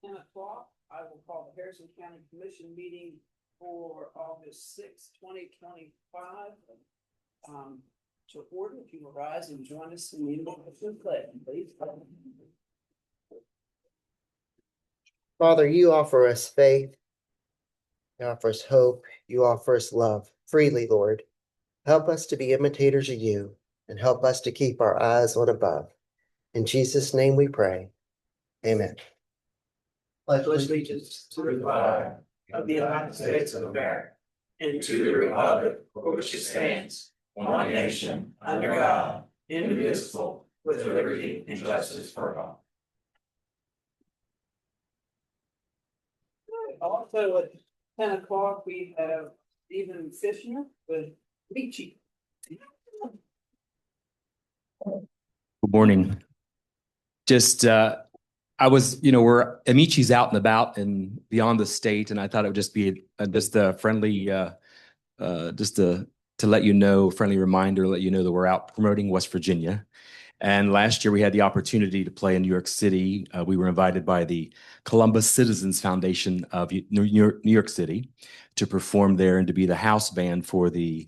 10 o'clock, I will call the Harrison County Commission meeting for August 6th, 2025. To order, if you will rise and join us in the invocation pledge, please. Father, you offer us faith, you offer us hope, you offer us love freely, Lord. Help us to be imitators of you and help us to keep our eyes on above. In Jesus' name we pray. Amen. Pledge allegiance to the flag of the United States of America and to the republic for which it stands, one nation, under God, indivisible, with liberty and justice for all. Also at 10 o'clock, we have Stephen Fishner with Michi. Good morning. I was, we're Amichi's out and about and beyond the state, and I thought it would just be just a friendly, just to let you know, friendly reminder, let you know that we're out promoting West Virginia. And last year we had the opportunity to play in New York City. We were invited by the Columbus Citizens Foundation of New York City to perform there and to be the house band for the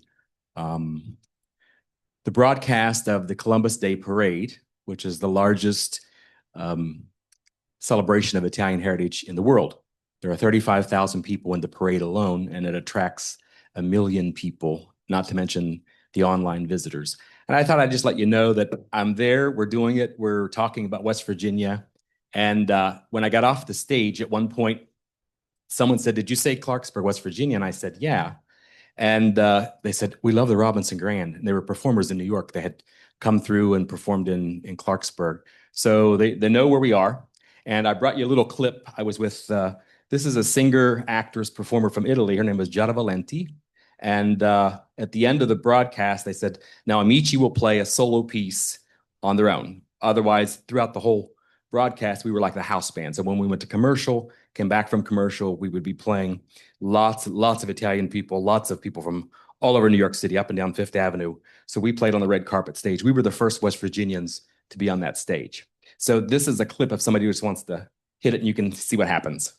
broadcast of the Columbus Day Parade, which is the largest celebration of Italian heritage in the world. There are 35,000 people in the parade alone, and it attracts 1 million people, not to mention the online visitors. And I thought I'd just let you know that I'm there. We're doing it. We're talking about West Virginia. And when I got off the stage, at one point, someone said, "Did you say Clarksburg, West Virginia?" And I said, "Yeah." And they said, "We love the Robinson Grand." And they were performers in New York. They had come through and performed in Clarksburg. So they know where we are. And I brought you a little clip. I was with, this is a singer, actress, performer from Italy. Her name was Giada Valenti. And at the end of the broadcast, they said, now Amici will play a solo piece on their own. Otherwise, throughout the whole broadcast, we were like the house band. So when we went to commercial, came back from commercial, we would be playing lots of Italian people, lots of people from all over New York City, up and down Fifth Avenue. So we played on the red carpet stage. We were the first West Virginians to be on that stage. So this is a clip of somebody who just wants to hit it, and you can see what happens.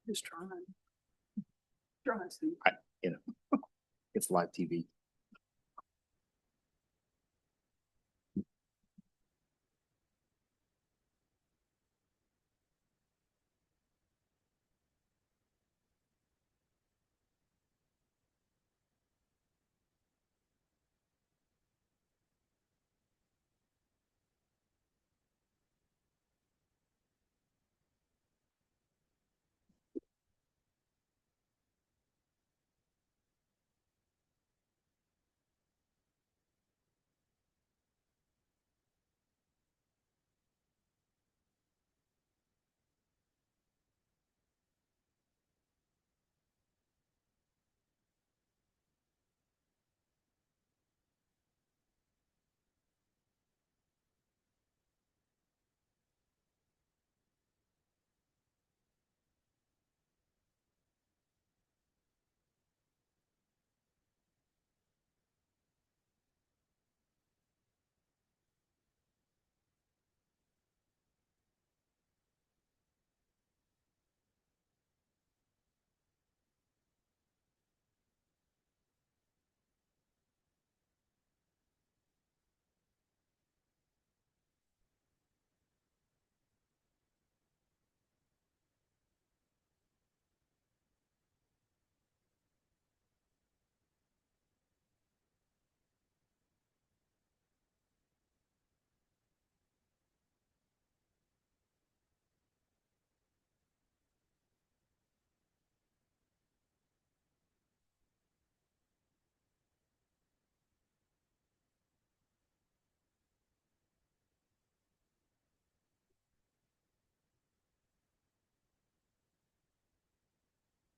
Just trying. Trying, Steve. It's live TV.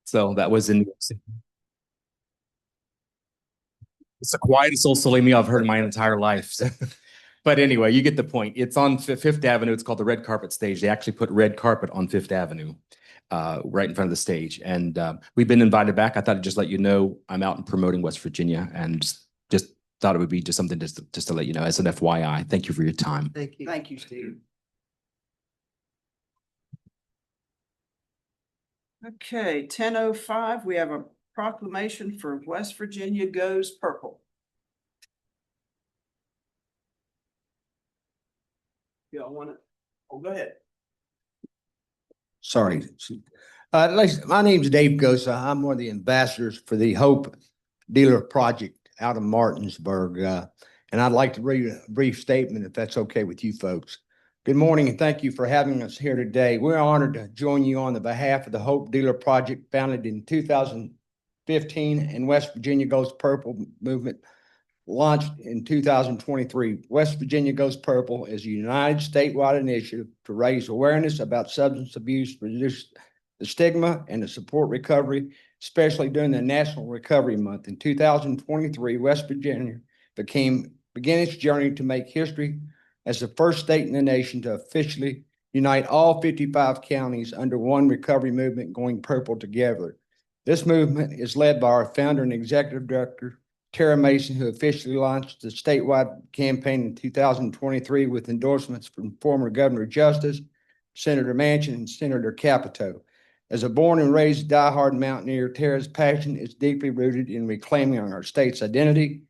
So that was in. It's the quietest old Salemi I've heard in my entire life. But anyway, you get the point. It's on Fifth Avenue. It's called the Red Carpet Stage. They actually put red carpet on Fifth Avenue, right in front of the stage. And we've been invited back. I thought I'd just let you know I'm out and promoting West Virginia, and just thought it would be just something just to let you know as an FYI. Thank you for your time. Thank you. Thank you, Steve. Okay, 10:05, we have a proclamation for West Virginia Goes Purple. Y'all want to, oh, go ahead. Sorry. My name's Dave Gosa. I'm one of the ambassadors for the Hope Dealer Project out of Martinsburg. And I'd like to read a brief statement if that's okay with you folks. Good morning and thank you for having us here today. We're honored to join you on the behalf of the Hope Dealer Project, founded in 2015 and West Virginia Goes Purple movement launched in 2023. West Virginia Goes Purple is a united statewide initiative to raise awareness about substance abuse, reduce the stigma, and to support recovery, especially during the National Recovery Month. In 2023, West Virginia began its journey to make history as the first state in the nation to officially unite all 55 counties under one recovery movement, going purple together. This movement is led by our founder and executive director, Tara Mason, who officially launched the statewide campaign in 2023 with endorsements from former Governor Justice, Senator Manchin, and Senator Capito. As a born and raised diehard mountaineer, Tara's passion is deeply rooted in reclaiming our state's identity.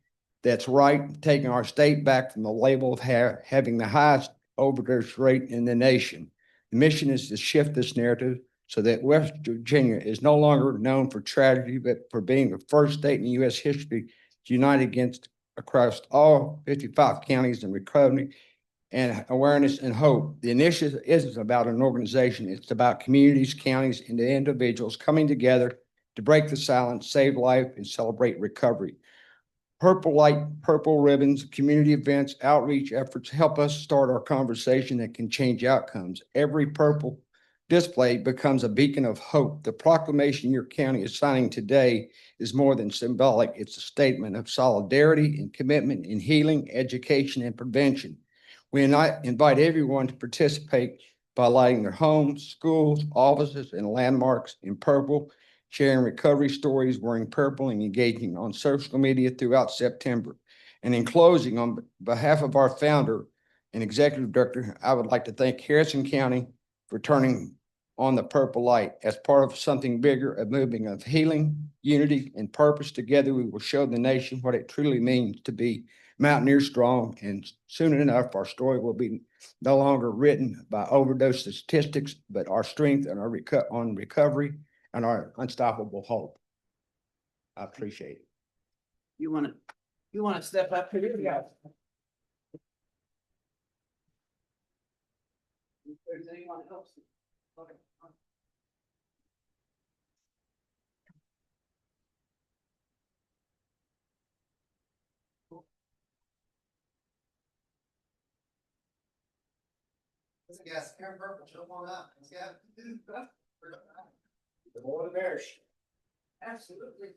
That's right, taking our state back from the label of having the highest overdose rate in the nation. The mission is to shift this narrative so that West Virginia is no longer known for tragedy, but for being the first state in U.S. history united against across all 55 counties in recovery and awareness and hope. The initiative isn't about an organization. It's about communities, counties, and the individuals coming together to break the silence, save life, and celebrate recovery. Purple Light, Purple Ribbons, community events, outreach efforts help us start our conversation that can change outcomes. Every purple display becomes a beacon of hope. The proclamation your county is signing today is more than symbolic. It's a statement of solidarity and commitment in healing, education, and prevention. We invite everyone to participate by lighting their homes, schools, offices, and landmarks in purple, sharing recovery stories, wearing purple, and engaging on social media throughout September. And in closing, on behalf of our founder and executive director, I would like to thank Harrison County for turning on the purple light as part of something bigger, a movement of healing, unity, and purpose. Together, we will show the nation what it truly means to be Mountaineer strong, and soon enough, our story will be no longer written by overdose statistics, but our strength and our recovery and our unstoppable hope. I appreciate it. You want to step up here? Yeah. If there's anyone else. Okay. Yes, Aaron Purple, jump on up. Yeah. The boy bears. Absolutely.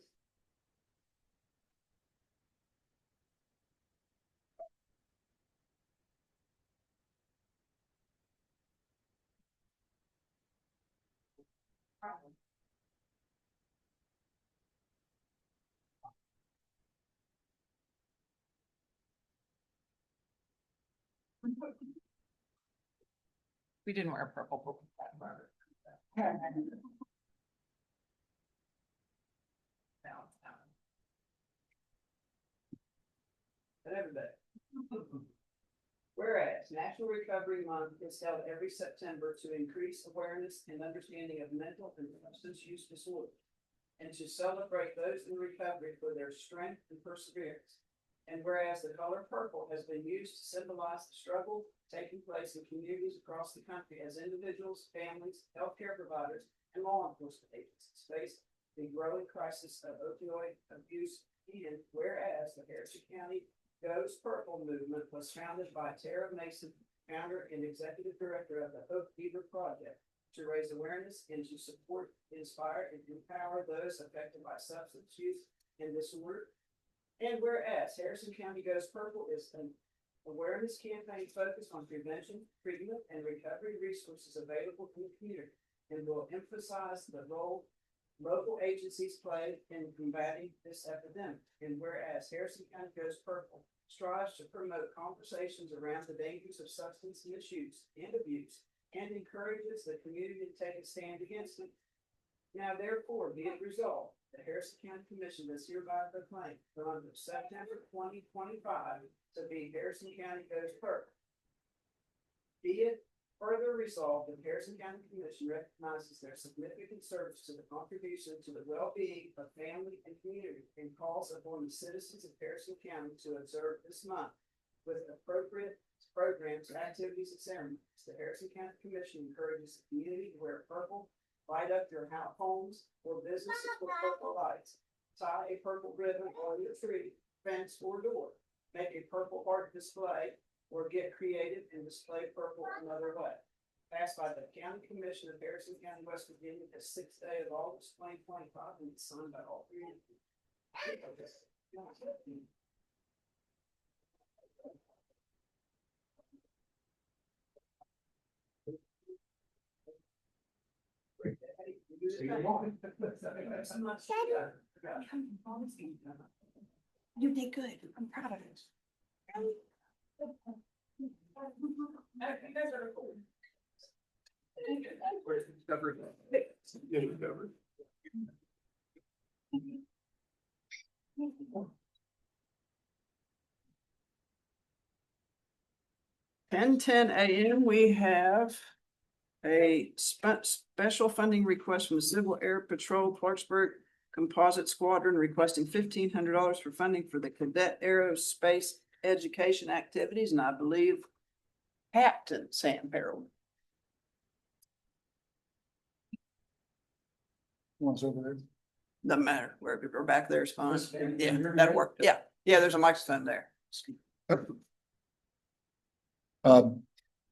We didn't wear purple. Everybody. Whereas National Recovery Month is held every September to increase awareness and understanding of mental and substance use disorders, and to celebrate those in recovery for their strength and perseverance. And whereas the color purple has been used to symbolize the struggle taking place in communities across the country as individuals, families, healthcare providers, and law enforcement agencies face the growing crisis of opioid abuse. And whereas the Harrison County Goes Purple movement was founded by Tara Mason, founder and executive director of the Hope Dealer Project. to raise awareness and to support, inspire, and empower those affected by substance use and disorder. And whereas Harrison County Goes Purple is an awareness campaign focused on prevention, treatment, and recovery resources available in the community, and will emphasize the role local agencies play in combating this epidemic. And whereas Harrison County Goes Purple strives to promote conversations around the dangers of substance misuse and abuse, and encourages the community to take a stand against it. Now therefore be it resolved, the Harrison County Commission does hereby proclaim the month of September 2025 to be Harrison County Goes Purple. Be it further resolved, the Harrison County Commission recognizes their significant service to the contribution to the well-being of family and community, and calls upon the citizens of Harrison County to observe this month with appropriate programs, activities, and ceremonies. The Harrison County Commission encourages the community to wear purple, light up your homes or businesses with purple lights, tie a purple ribbon on your tree, fence, or door, make a purple heart display, or get creative and display purple another way. Passed by the County Commission of Harrison County, West Virginia, the 6th day of August 2025, and it's signed by all three. You did good. I'm proud of it. (10:10 a.m.) we have a special funding request from the Civil Air Patrol Clarksburg Composite Squadron requesting $1,500 for funding for the cadet aerospace education activities, and I believe Captain Sam Harold. One's over there. Doesn't matter, wherever we're back there is fine. Yeah, that'll work. Yeah, there's a microphone there.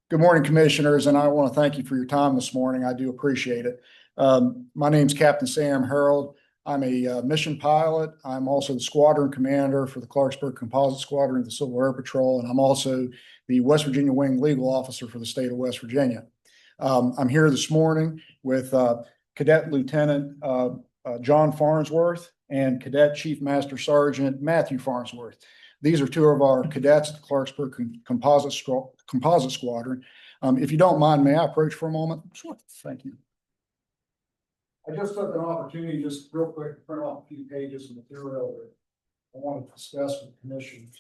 Good morning, commissioners, and I want to thank you for your time this morning. I do appreciate it. My name's Captain Sam Harold. I'm a mission pilot. I'm also the squadron commander for the Clarksburg Composite Squadron of the Civil Air Patrol, and I'm also the West Virginia Wing Legal Officer for the state of West Virginia. I'm here this morning with Cadet Lieutenant John Farnsworth and Cadet Chief Master Sergeant Matthew Farnsworth. These are two of our cadets at the Clarksburg Composite Squadron. If you don't mind, may I approach for a moment? Sure. Thank you. I just took an opportunity, just real quick, to print off a few pages of material that I want to discuss with commissioners.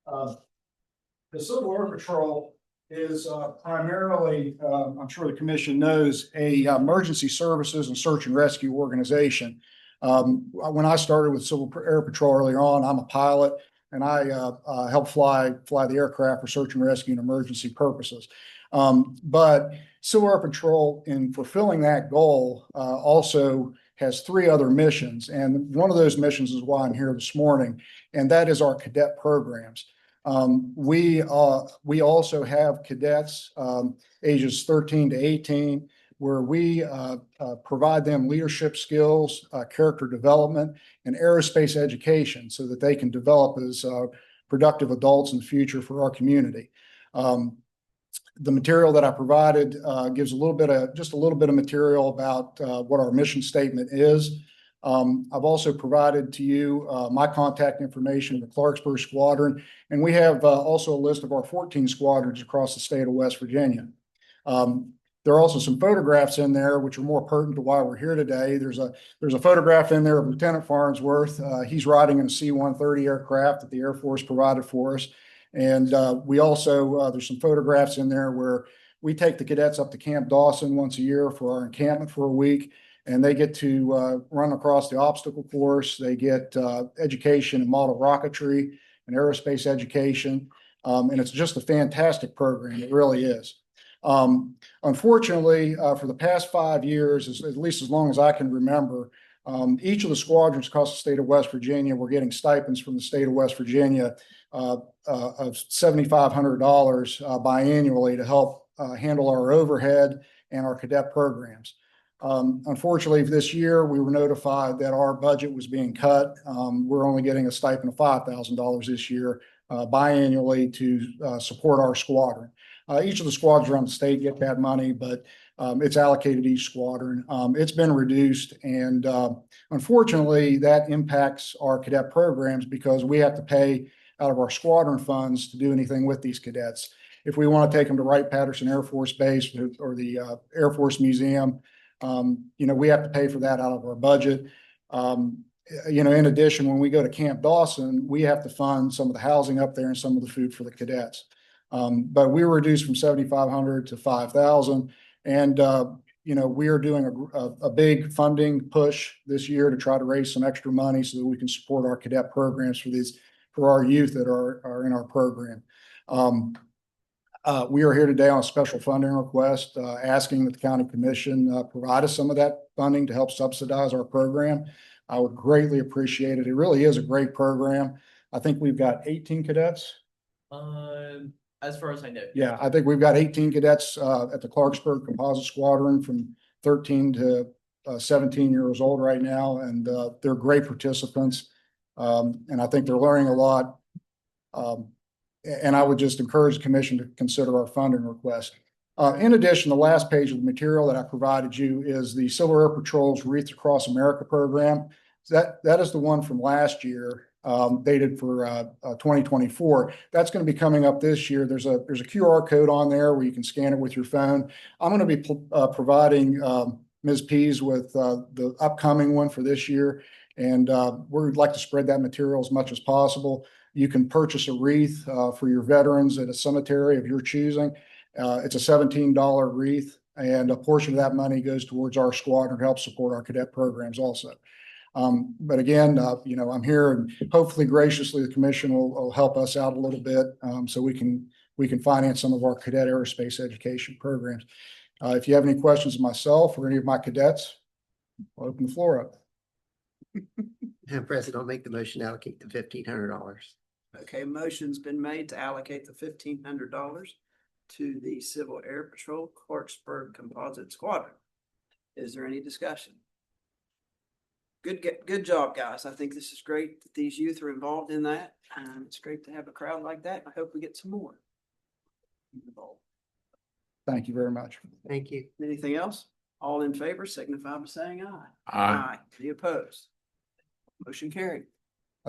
The Civil Air Patrol is primarily, I'm sure the commission knows, a emergency services and search and rescue organization. When I started with Civil Air Patrol earlier on, I'm a pilot, and I help fly the aircraft for search and rescue and emergency purposes. But Civil Air Patrol, in fulfilling that goal, also has three other missions. And one of those missions is why I'm here this morning, and that is our cadet programs. We also have cadets ages 13 to 18, where we provide them leadership skills, character development, and aerospace education so that they can develop as productive adults in the future for our community. The material that I provided gives just a little bit of material about what our mission statement is. I've also provided to you my contact information in the Clarksburg Squadron, and we have also a list of our 14 squadrons across the state of West Virginia. There are also some photographs in there which are more pertinent to why we're here today. There's a photograph in there of Lieutenant Farnsworth. He's riding in a C-130 aircraft that the Air Force provided for us. And we also, there's some photographs in there where we take the cadets up to Camp Dawson once a year for our encampment for a week, and they get to run across the obstacle course. They get education in model rocketry and aerospace education, and it's just a fantastic program. It really is. Unfortunately, for the past 5 years, at least as long as I can remember, Each of the squadrons across the state of West Virginia, we're getting stipends from the state of West Virginia of $7,500 biannually to help handle our overhead and our cadet programs. Unfortunately, this year, we were notified that our budget was being cut. We're only getting a stipend of $5,000 this year biannually to support our squadron. Each of the squadrons around the state get that money, but it's allocated each squadron. It's been reduced, and unfortunately, that impacts our cadet programs because we have to pay out of our squadron funds to do anything with these cadets. If we want to take them to Wright-Patterson Air Force Base or the Air Force Museum, we have to pay for that out of our budget. In addition, when we go to Camp Dawson, we have to fund some of the housing up there and some of the food for the cadets. But we were reduced from 7,500 to 5,000. And, we are doing a big funding push this year to try to raise some extra money so that we can support our cadet programs for our youth that are in our program. We are here today on a special funding request, asking that the county commission provide us some of that funding to help subsidize our program. I would greatly appreciate it. It really is a great program. I think we've got 18 cadets. As far as I know. Yeah, I think we've got 18 cadets at the Clarksburg Composite Squadron from 13 to 17 years old right now, and they're great participants. And I think they're learning a lot. And I would just encourage the commission to consider our funding request. In addition, the last page of the material that I provided you is the Civil Air Patrol's Wreath Across America program. That is the one from last year, dated for 2024. That's going to be coming up this year. There's a QR code on there where you can scan it with your phone. I'm going to be providing Ms. Pease with the upcoming one for this year. And we'd like to spread that material as much as possible. You can purchase a wreath for your veterans at a cemetery of your choosing. It's a $17 wreath, and a portion of that money goes towards our squadron to help support our cadet programs also. But again, I'm here, and hopefully graciously the commission will help us out a little bit so we can finance some of our cadet aerospace education programs. If you have any questions of myself or any of my cadets, I'll open the floor up. Madam President, I'll make the motion to allocate the $1,500. Okay, motion's been made to allocate the $1,500 to the Civil Air Patrol Clarksburg Composite Squadron. Is there any discussion? Good job, guys. I think this is great that these youth are involved in that. It's great to have a crowd like that. I hope we get some more involved. Thank you very much. Thank you. Anything else? All in favor signify by saying aye. Aye. Any opposed? Motion carried.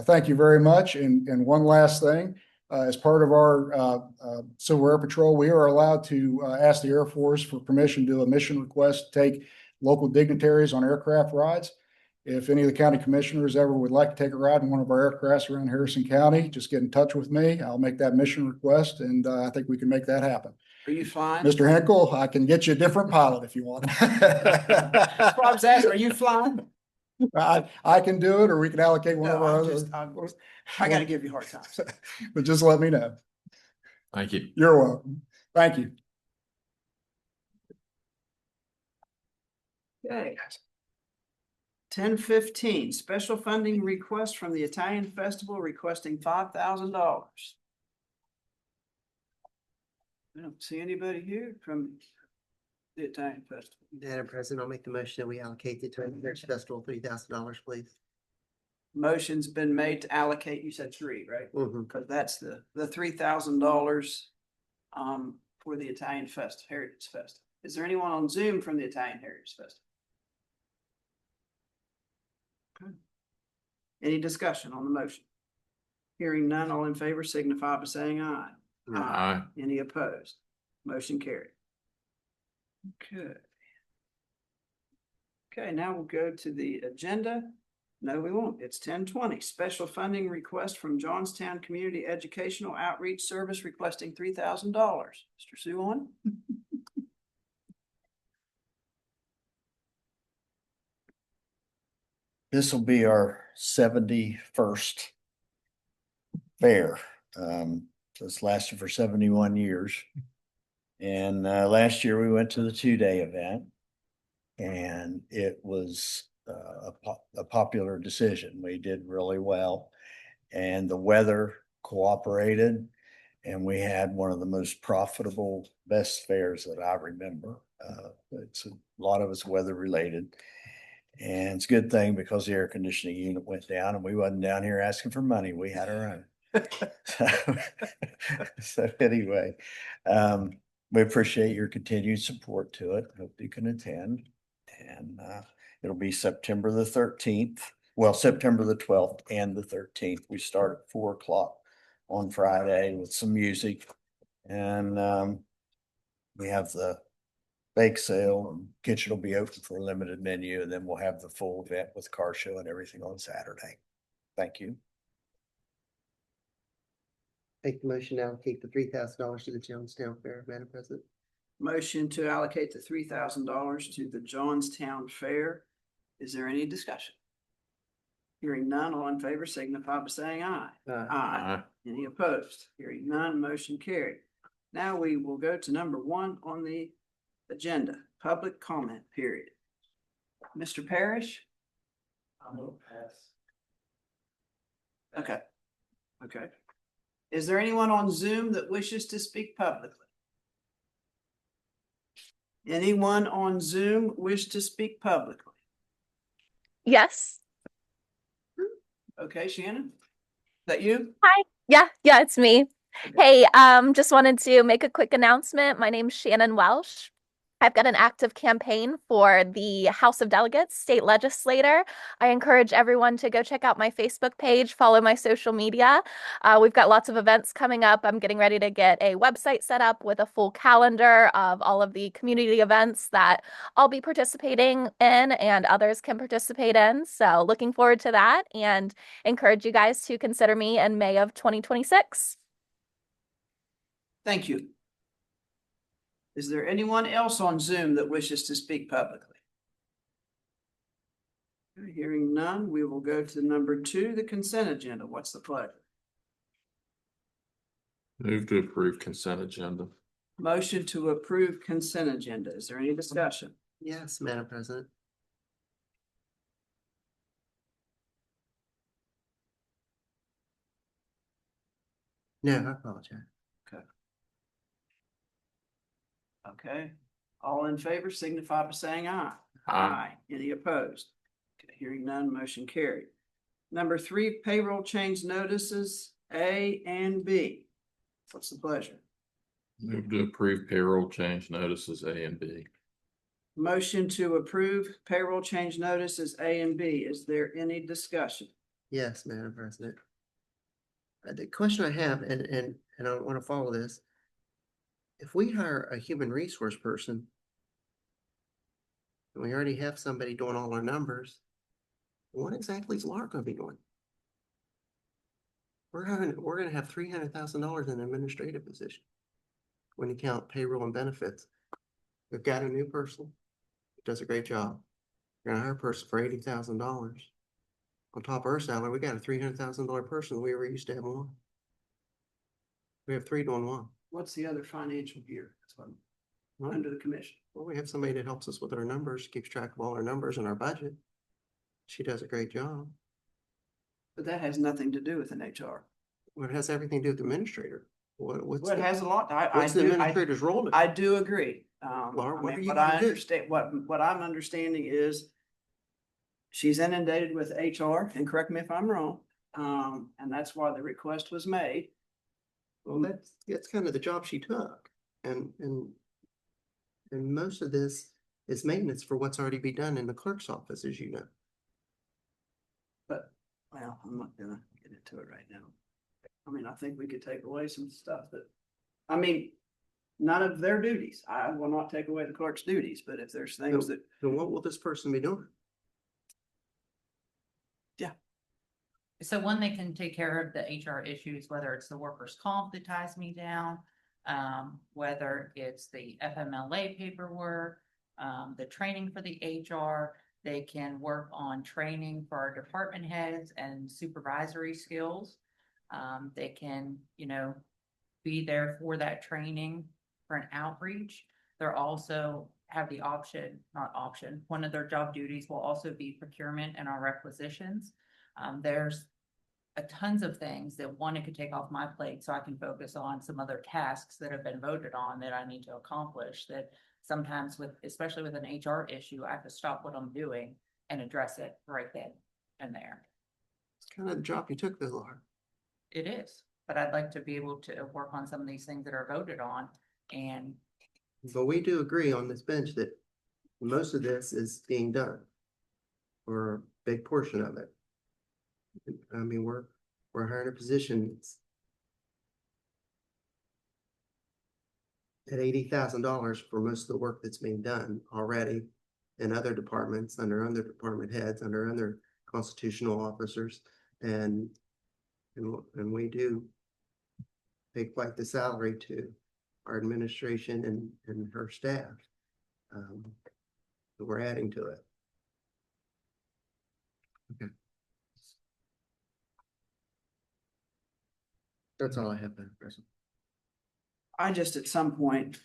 Thank you very much. And one last thing, as part of our Civil Air Patrol, we are allowed to ask the Air Force for permission to do a mission request to take local dignitaries on aircraft rides. If any of the county commissioners ever would like to take a ride in one of our aircrafts around Harrison County, just get in touch with me. I'll make that mission request, and I think we can make that happen. Are you flying? Mr. Hinkle, I can get you a different pilot if you want. That's what I was asking. Are you flying? I can do it, or we can allocate one of our others. I gotta give you a hard time. But just let me know. Thank you. You're welcome. Thank you. Okay. 10:15, special funding request from the Italian Festival requesting $5,000. I don't see anybody here from the Italian Festival. Madam President, I'll make the motion that we allocate the Italian Heritage Festival $3,000, please. Motion's been made to allocate, you said three, right? Mhm. Because that's the $3,000 for the Italian Heritage Festival. Is there anyone on Zoom from the Italian Heritage Festival? Okay. Any discussion on the motion? Hearing none, all in favor signify by saying aye. Aye. Any opposed? Motion carried. Okay. Okay, now we'll go to the agenda. No, we won't. It's 10:20. Special funding request from Johnstown Community Educational Outreach Service requesting $3,000. Mr. Suwan? This will be our 71st fair. So it's lasted for 71 years. And last year we went to the 2-day event, and it was a popular decision. We did really well. And the weather cooperated. And we had one of the most profitable, best fairs that I remember. It's a lot of it's weather related. And it's a good thing because the air conditioning unit went down and we wasn't down here asking for money. We had our own. So anyway, we appreciate your continued support to it. Hope you can attend. And it'll be September the 13th. Well, September the 12th and the 13th. We start at 4 o'clock on Friday with some music. And we have the bake sale, and kitchen will be open for a limited menu, and then we'll have the full event with car show and everything on Saturday. Thank you. Make the motion to allocate the $3,000 to the Jonestown Fair, Madam President. Motion to allocate the $3,000 to the Johnstown Fair. Is there any discussion? Hearing none, all in favor signify by saying aye. Aye. Any opposed? Hearing none, motion carried. Now we will go to number 1 on the agenda, public comment period. Mr. Parrish? I'm gonna pass. Okay. Okay. Is there anyone on Zoom that wishes to speak publicly? Anyone on Zoom wish to speak publicly? Yes. Okay, Shannon? Is that you? Yeah, it's me. Hey, just wanted to make a quick announcement. My name's Shannon Welsh. I've got an active campaign for the House of Delegates state legislator. I encourage everyone to go check out my Facebook page, follow my social media. We've got lots of events coming up. I'm getting ready to get a website set up with a full calendar of all of the community events that I'll be participating in and others can participate in. So looking forward to that and encourage you guys to consider me in May of 2026. Thank you. Is there anyone else on Zoom that wishes to speak publicly? Hearing none, we will go to number 2, the consent agenda. What's the pleasure? Move to approve consent agenda. Motion to approve consent agenda. Is there any discussion? Yes, Madam President. No, I apologize. Okay, all in favor signify by saying aye. Aye. Any opposed? Okay, hearing none, motion carried. Number 3, payroll change notices A and B. What's the pleasure? Move to approve payroll change notices A and B. Motion to approve payroll change notices A and B. Is there any discussion? Yes, Madam President. The question I have, and I want to follow this. If we hire a human resource person, and we already have somebody doing all our numbers, what exactly is Laura going to be doing? We're going to have $300,000 in administrative position when you count payroll and benefits. We've got a new person who does a great job. We're going to hire a person for $80,000. On top of her salary, we got a $300,000 person. We ever used to have one. We have 3 doing 1. What's the other financial year? That's what I'm under the commission. Well, we have somebody that helps us with our numbers, keeps track of all our numbers and our budget. She does a great job. But that has nothing to do with an HR. Well, it has everything to do with the administrator. What's Well, it has a lot. I what's the do, administrator's role? I do agree. Laura, what are you what gonna I do? understand, what I'm understanding is she's inundated with HR, and correct me if I'm wrong. And that's why the request was made. Well, that's kind of the job she took. And most of this is maintenance for what's already been done in the clerk's office, as you know. But, well, I'm not gonna get into it right now. I mean, I think we could take away some stuff that, I mean, none of their duties. I will not take away the clerk's duties, but if there's things that, Then what will this person be doing? So one, they can take care of the HR issues, whether it's the workers' comp that ties me down, whether it's the FMLA paperwork, the training for the HR. They can work on training for our department heads and supervisory skills. They can, be there for that training for an outreach. They're also have the option, not option, one of their job duties will also be procurement and our requisitions. There's tons of things that one, it could take off my plate so I can focus on some other tasks that have been voted on that I need to accomplish, that sometimes with, especially with an HR issue, I have to stop what I'm doing and address it right then and there. It's kind of the drop you took though, Laura. It is, but I'd like to be able to work on some of these things that are voted on, and But we do agree on this bench that most of this is being done. Or a big portion of it. I mean, we're hiring a position at $80,000 for most of the work that's being done already in other departments, under other department heads, under other constitutional officers, and we do pay quite the salary to our administration and her staff. We're adding to it. Okay. That's all I have, Madam President. I just, at some point,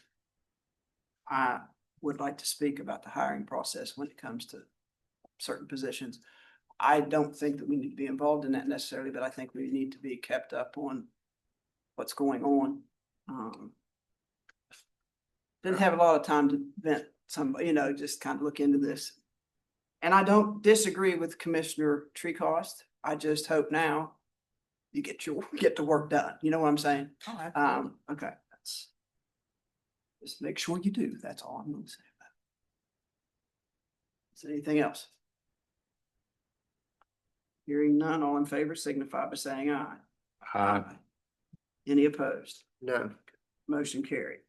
I would like to speak about the hiring process when it comes to certain positions. I don't think that we need to be involved in that necessarily, but I think we need to be kept up on what's going on. Didn't have a lot of time to vent some, just kind of look into this. And I don't disagree with Commissioner Treecost. I just hope now you get the work done. You know what I'm saying? oh, Okay, just make sure you do. That's all I'm gonna say about it. Is there anything else? Hearing none, all in favor signify by saying aye. Aye. Any opposed? No, Motion carried.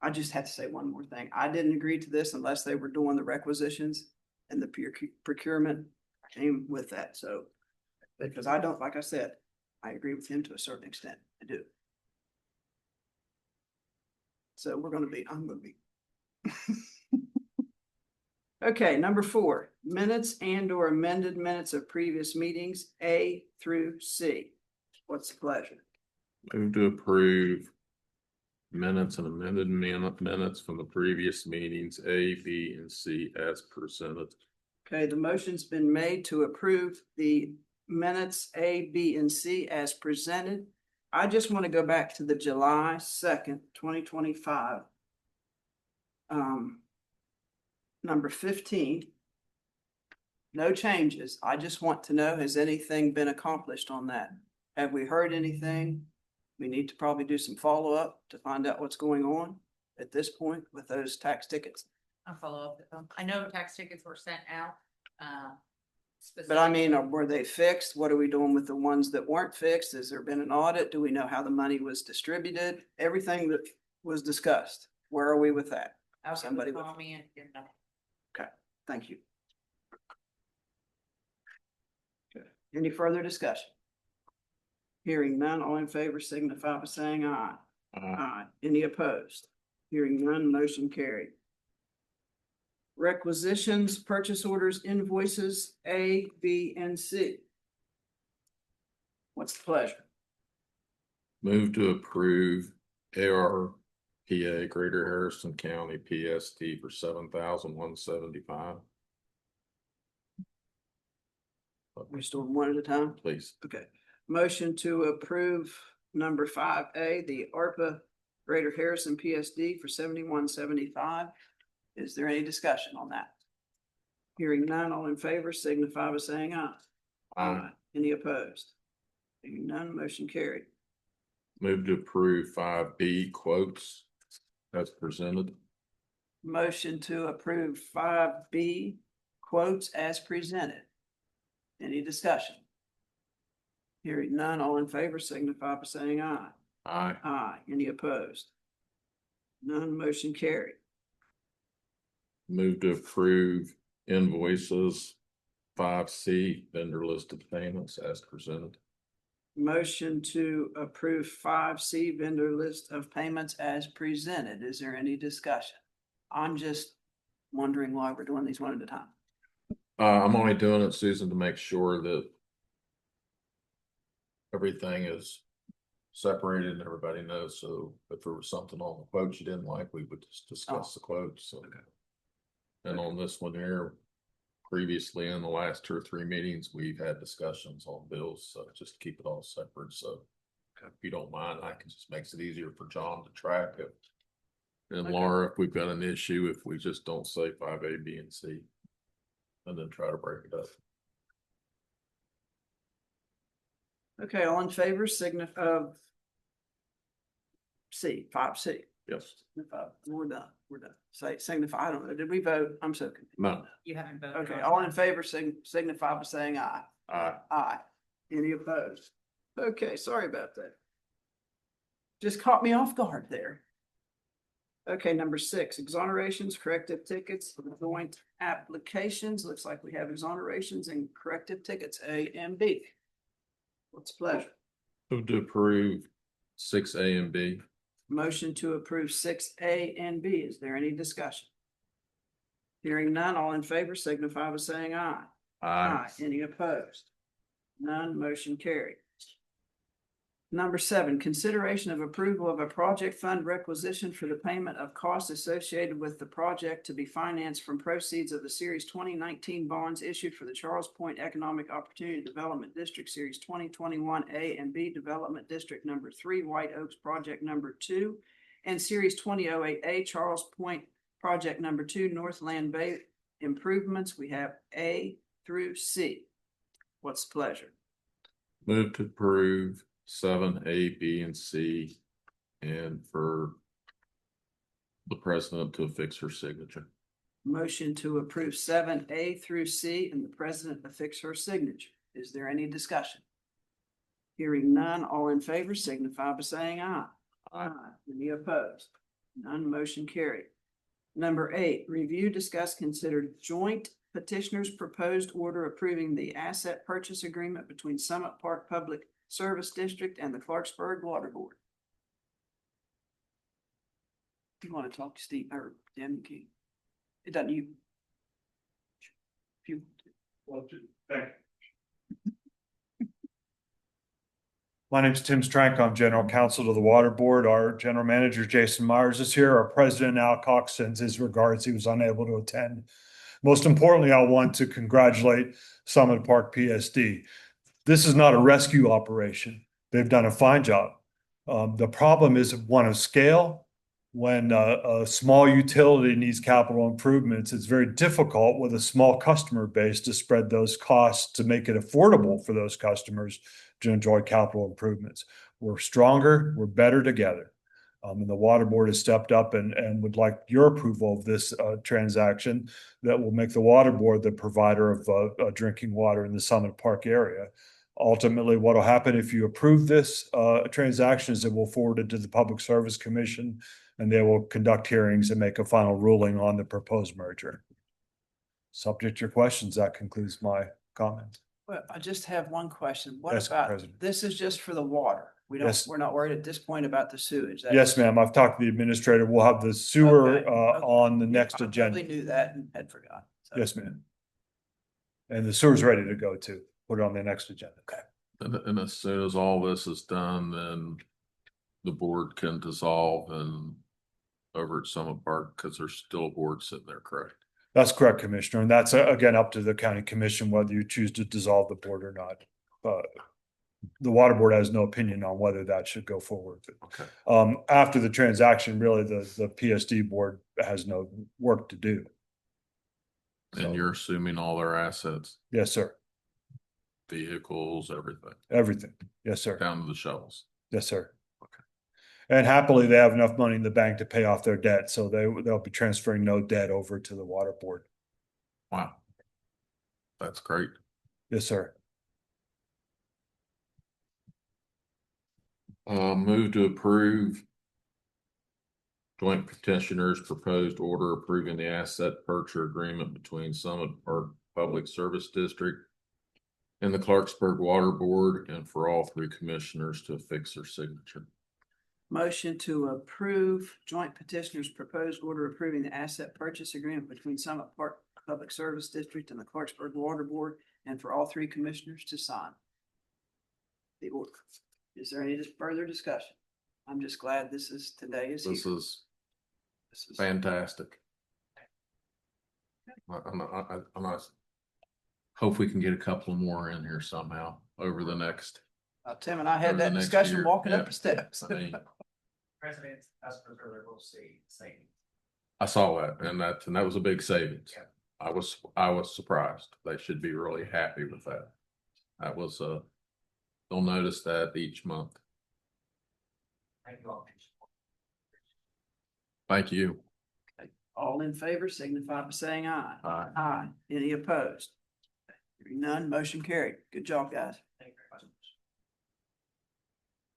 I just had to say one more thing. I didn't agree to this unless they were doing the requisitions and the procurement came with that, so. Because I don't, like I said, I agree with him to a certain extent. I do. So I'm gonna be. Okay, number 4, minutes and or amended minutes of previous meetings, A through C. What's the pleasure? Move to approve minutes and amended minutes from the previous meetings, A, B, and C as presented. Okay, the motion's been made to approve the minutes A, B, and C as presented. I just want to go back to the July 2nd, 2025. Number 15. No changes. I just want to know, has anything been accomplished on that? Have we heard anything? We need to probably do some follow-up to find out what's going on at this point with those tax tickets. I'll follow up with them. I know tax tickets were sent out. But I mean, were they fixed? What are we doing with the ones that weren't fixed? Has there been an audit? Do we know how the money was distributed? Everything that was discussed. Where are we with that? Somebody call me and get them. Okay, thank you. Okay. Any further discussion? Hearing none, all in favor signify by saying aye. Aye. Any opposed? Hearing none, motion carried. Requisitions, purchase orders, invoices, A, B, and C. What's the pleasure? Move to approve ARPA Greater Harrison County PST for $7,175. We still one at a time? Please. Okay. Motion to approve number 5A, the ARPA Greater Harrison PSD for $7,175. Is there any discussion on that? Hearing none, all in favor signify by saying aye. Aye. Any opposed? Hearing none, motion carried. Move to approve 5B quotes as presented. Motion to approve 5B quotes as presented. Any discussion? Hearing none, all in favor signify by saying aye. Aye. Aye. Any opposed? None, motion carried. Move to approve invoices 5C vendor listed payments as presented. Motion to approve 5C vendor list of payments as presented. Is there any discussion? I'm just wondering why we're doing these one at a time. I'm only doing it, Susan, to make sure that everything is separated and everybody knows, so if there was something on the quotes you didn't like, we would just discuss the quotes, so. And on this one here, previously in the last 2 or 3 meetings, we've had discussions on bills, so just keep it all separate, so. If you don't mind, I can just makes it easier for John to track it. And Okay. Laura, if we've got an issue, if we just don't say 5A, B, and C. And then try to break it up. Okay, all in favor, signify of C, 5C. Yes. We're done, Say, signify, I don't know, did we vote? I'm so confused. No. You haven't voted. Okay, on all it. in favor, signify by saying aye. Aye. Any opposed? Okay, sorry about that. Just caught me off guard there. Okay, number 6, exonerations, corrective tickets, joint applications. Looks like we have exonerations and corrective tickets, A and B. What's the pleasure? Move to approve 6A and B. Motion to approve 6A and B. Is there any discussion? Hearing none, all in favor signify by saying aye. Any opposed? None, motion carried. Number 7, consideration of approval of a project fund requisition for the payment of costs associated with the project to be financed from proceeds of the Series 2019 bonds issued for the Charles Point Economic Opportunity Development District Series 2021 A and B Development District Number 3, White Oaks Project Number 2, and Series 2008A Charles Point Project Number 2, Northland Bay Improvements. We have A through C. What's the pleasure? Move to approve 7A, B, and C, and for the president to affix her signature. Motion to approve 7A through C and the president affix her signature. Is there any discussion? Hearing none, all in favor signify by saying aye. Any opposed? None, motion carried. Number 8, review, discuss, consider joint petitioners proposed order approving the asset purchase agreement between Summit Park Public Service District and the Clarksburg Water Board. You want to talk, Steve, or Dan McKee? It doesn't you. If you. Well, thank you. My name's Tim Strank. I'm General Counsel to the Water Board. Our General Manager, Jason Myers, is here. Our President, Al Cox, sends his regards. He was unable to attend. Most importantly, I want to congratulate Summit Park PSD. This is not a rescue operation. They've done a fine job. The problem is one of scale. When a small utility needs capital improvements, it's very difficult with a small customer base to spread those costs to make it affordable for those customers to enjoy capital improvements. We're stronger, we're better together. And the Water Board has stepped up and would like your approval of this transaction that will make the Water Board the provider of drinking water in the Summit Park area. Ultimately, what will happen if you approve this transaction is it will forward it to the Public Service Commission, and they will conduct hearings and make a final ruling on the proposed merger. Subject to your questions, that concludes my comments. Well, I just have one question. What Yes, about, President. this is just for the water? Yes. We're not worried at this point about the sewage. That- Yes, ma'am. I've talked to the administrator. We'll have the sewer Okay, okay. on the next I agenda. probably knew that and had forgotten. So- Yes, ma'am. And the sewer's ready to go too. Put it on the next agenda. Okay. And as soon as all this is done, then the board can dissolve and over at Summit Park, because there's still a board sitting there, correct? That's correct, Commissioner. And that's again up to the county commission whether you choose to dissolve the board or not. The Water Board has no opinion on whether that should go forward. Okay. After the transaction, really, the PSD board has no work to do. And you're assuming all their assets, Yes, sir. vehicles, everything, Everything. Yes, sir. down to the shovels. Yes, sir. Okay. And happily, they have enough money in the bank to pay off their debt, so they'll be transferring no debt over to the Water Board. Wow. That's great. Yes, sir. Move to approve joint petitioners proposed order approving the asset purchase agreement between Summit Park Public Service District and the Clarksburg Water Board, and for all 3 commissioners to affix their signature. Motion to approve joint petitioners proposed order approving the asset purchase agreement between Summit Park Public Service District and the Clarksburg Water Board, and for all 3 commissioners to sign the order. Is there any further discussion? I'm just glad today is This here. is This is- fantastic. I hope we can get a couple more in here somehow over the next. Tim and I had over the that next discussion year. walking up Yeah. the steps. I mean, Presidents, as per their little savings. I saw that and that was a big savings. Yeah. I was surprised. They should be really happy with that. That was they'll notice that each month. Thank you all. Thank you. All in favor signify by saying aye. Aye. Aye. Any opposed? Hearing none, motion carried. Good job, guys. Thank you very much.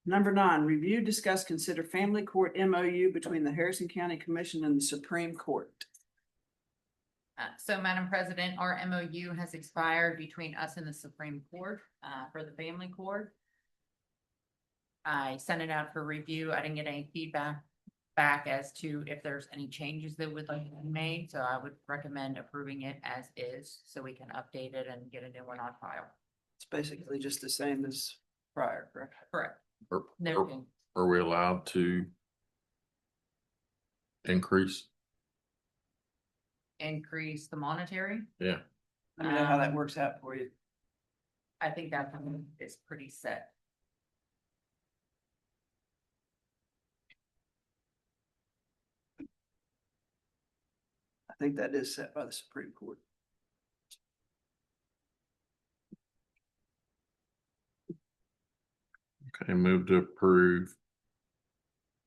Number 9, review, discuss, consider family court MOU between the Harrison County Commission and the Supreme Court. So Madam President, our MOU has expired between us and the Supreme Court, for the family court. I sent it out for review. I didn't get any feedback back as to if there's any changes that would like to be made, so I would recommend approving it as is, so we can update it and get a new one on file. It's basically just the same as prior, correct? Correct. Are- No are- change. Are we allowed to increase? Increase the monetary. Yeah. Let me know how that works out for you. I think that one is pretty set. I think that is set by the Supreme Court. Okay, move to approve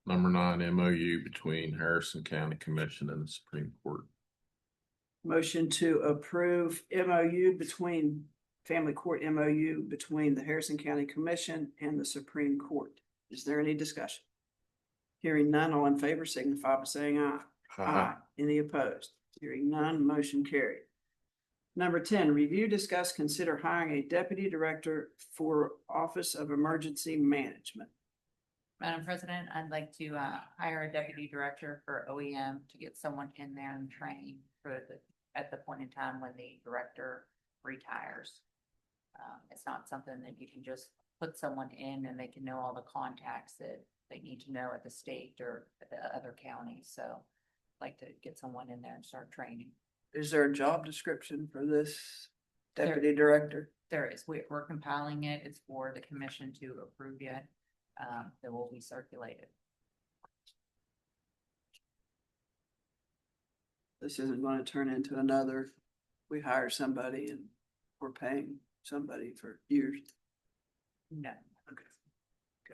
number 9 MOU between Harrison County Commission and the Supreme Court. Motion to approve family court MOU between the Harrison County Commission and the Supreme Court. Is there any discussion? Hearing none, all in favor signify by saying aye. Aye. Any opposed? Hearing none, motion carried. Number 10, review, discuss, consider hiring a deputy director for Office of Emergency Management. Madam President, I'd like to hire a deputy director for OEM to get someone in there and train at the point in time when the director retires. It's not something that you can just put someone in and they can know all the contacts that they need to know at the state or at the other counties. So I'd like to get someone in there and start training. Is there a job description for this deputy director? There is, we're compiling it. It's for the commission to approve yet. That will be circulated. This isn't going to turn into another, we hire somebody and we're paying somebody for years. No. Okay.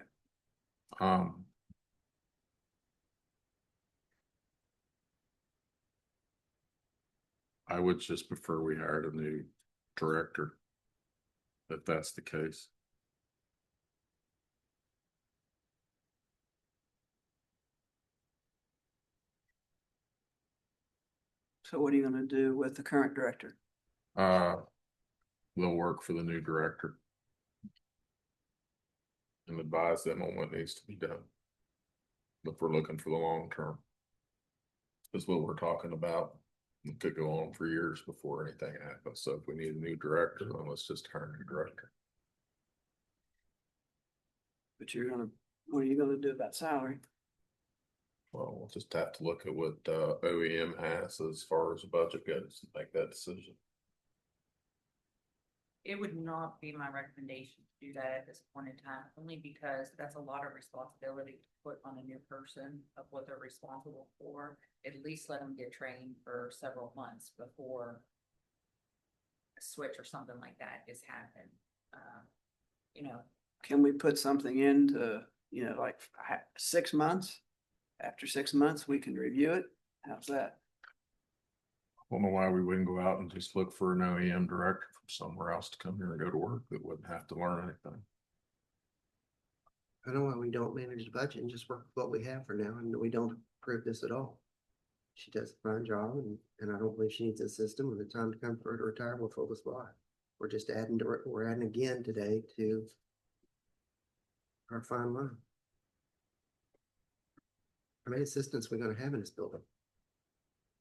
I would just prefer we hired a new director. If that's the case. So what are you gonna do with the current director? They'll work for the new director. And advise them on what needs to be done. If we're looking for the long term. Is what we're talking about. It could go on for years before anything happens, so if we need a new director, then let's just hire a new director. But what are you gonna do about salary? Well, we'll just have to look at what OEM has as far as the budget goes and make that decision. It would not be my recommendation to do that at this point in time, only because that's a lot of responsibility to put on a new person of what they're responsible for. At least let them get trained for several months before a switch or something like that is happening. Can we put something into, like 6 months? After 6 months, we can review it. How's that? I don't know why we wouldn't go out and just look for an OEM director from somewhere else to come here and go to work that wouldn't have to learn anything. I don't know why we don't manage the budget and just work with what we have for now, and we don't approve this at all. She does a fine job, and I don't believe she needs a system. When the time to come for her to retire, we'll fill the spot. We're just we're adding again today to our fine line. How many assistants are we gonna have in this building?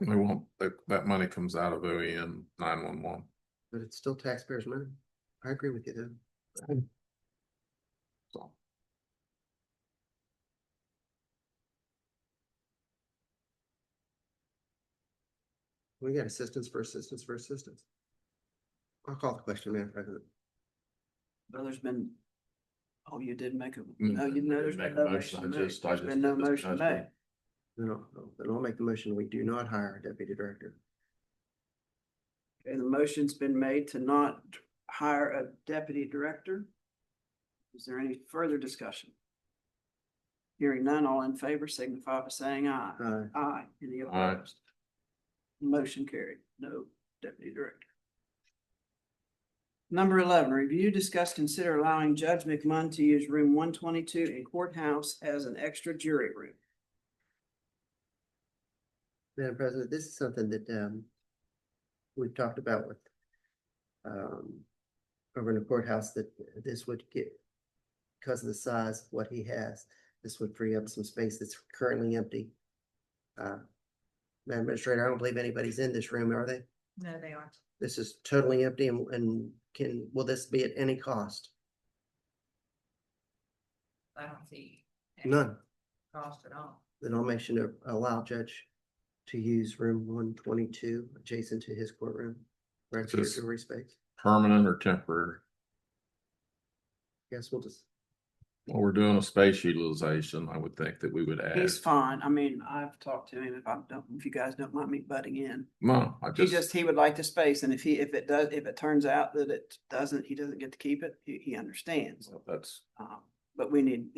They won't, that money comes out of OEM 911. But it's still taxpayers' money. I agree with you though. So We got assistance for assistance for assistance. I'll call the question, Madam President. Well, there's been, oh, you did make a, Mm, no, you know, there's make been a no motion. motion I made. just- I There's just- been no just- motion I made. No, then I'll make the motion. We do not hire a deputy director. Okay, the motion's been made to not hire a deputy director. Is there any further discussion? Hearing none, all in favor signify by saying aye. Aye. Any Aye. opposed? Motion carried. No deputy director. Number 11, review, discuss, consider allowing Judge McMunn to use room 122 in courthouse as an extra jury room. Madam President, this is something that we've talked about with over in the courthouse, that this would get, because of the size of what he has, this would free up some space that's currently empty. Madam Administrator, I don't believe anybody's in this room, are they? No, they aren't. This is totally empty and will this be at any cost? I don't see. any None. Cost at all. Then I'll motion to allow Judge to use room 122 adjacent to his courtroom. Right, for Just- jury space. Permanent or temporary? Guess we'll just, Well, we're doing a space utilization. I would think that we would add. He's fine. I mean, I've talked to him. If you guys don't mind me butting in. No, He would like the space, and if it turns out that he doesn't get to keep it, he understands. That's, But we need,